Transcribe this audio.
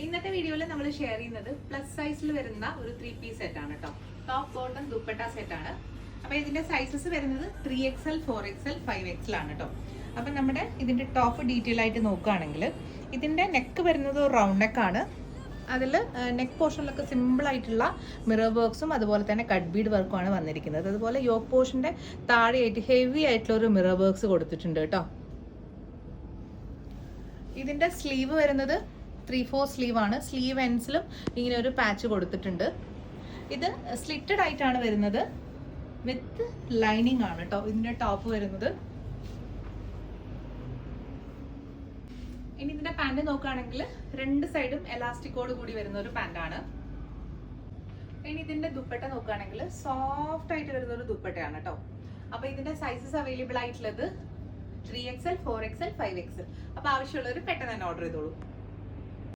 ഇന്നത്തെ വീഡിയോയിൽ നമ്മൾ ഷെയർ ചെയ്യുന്നത് പ്ലസ് സൈസിൽ വരുന്ന ഒരു 3-piece സെറ്റ് ആണ് കേട്ടോ. ടോപ്പ് ബോട്ടം ദുപ്പട്ട സെറ്റ് ആണ്. അപ്പൊ ഇതിന്റെ സൈസസ് വരുന്നത് 3XL, 4XL, 5XL ആണ് കേട്ടോ. അപ്പൊ നമ്മുടെ ഇതിന്റെ ടോപ്പ് ഡീറ്റെയിൽ ആയിട്ട് നോക്കുകയാണെങ്കിൽ ഇതിന്റെ നെക്ക് വരുന്നത് ഒരു റൗണ്ട് നെക്കാണ്. അതിൽ നെക്ക് പോർഷനിലൊക്കെ സിമ്പിൾ ആയിട്ടുള്ള മിറർ വർക്ക്സും അതുപോലെ തന്നെ കട്ട് ബീഡ് വർക്കുമാണ് വന്നിരിക്കുന്നത്. അതുപോലെ യോക്ക് പോർഷന്റെ താഴെയായിട്ട് ഹെവി ആയിട്ടുള്ള ഒരു മിറർ വർക്ക്സ് കൊടുത്തിട്ടുണ്ട് കേട്ടോ. ഇതിന്റെ സ്ലീവ് വരുന്നത് 3/4 സ്ലീവ് ആണ്. സ്ലീവ് എൻഡ്സിലും ഇങ്ങനെ ഒരു പാച്ച് കൊടുത്തിട്ടുണ്ട്. ഇത് സ്ലിറ്റഡ് ആയിട്ടാണ് വരുന്നത്, വിത്ത് ലൈനിങ് ആണ് കേട്ടോ ഇതിന്റെ ടോപ്പ് വരുന്നത്. ഇനി ഇതിന്റെ പാന്റ് നോക്കുകയാണെങ്കിൽ രണ്ട് സൈഡും എലാസ്റ്റിക്കോട് കൂടി വരുന്ന ഒരു പാന്റാണ്. ഇനി ഇതിന്റെ ദുപ്പട്ട നോക്കുകയാണെങ്കിൽ സോഫ്റ്റ് ആയിട്ട് വരുന്ന ഒരു ദുപ്പട്ടയാണ് കേട്ടോ. അപ്പൊ ഇതിന്റെ സൈസസ് അവൈലബിൾ ആയിട്ടുള്ളത് 3XL, 4XL, 5XL. അപ്പൊ ആവശ്യമുള്ളവർ പെട്ടെന്ന് തന്നെ ഓർഡർ ചെയ്തോളൂ.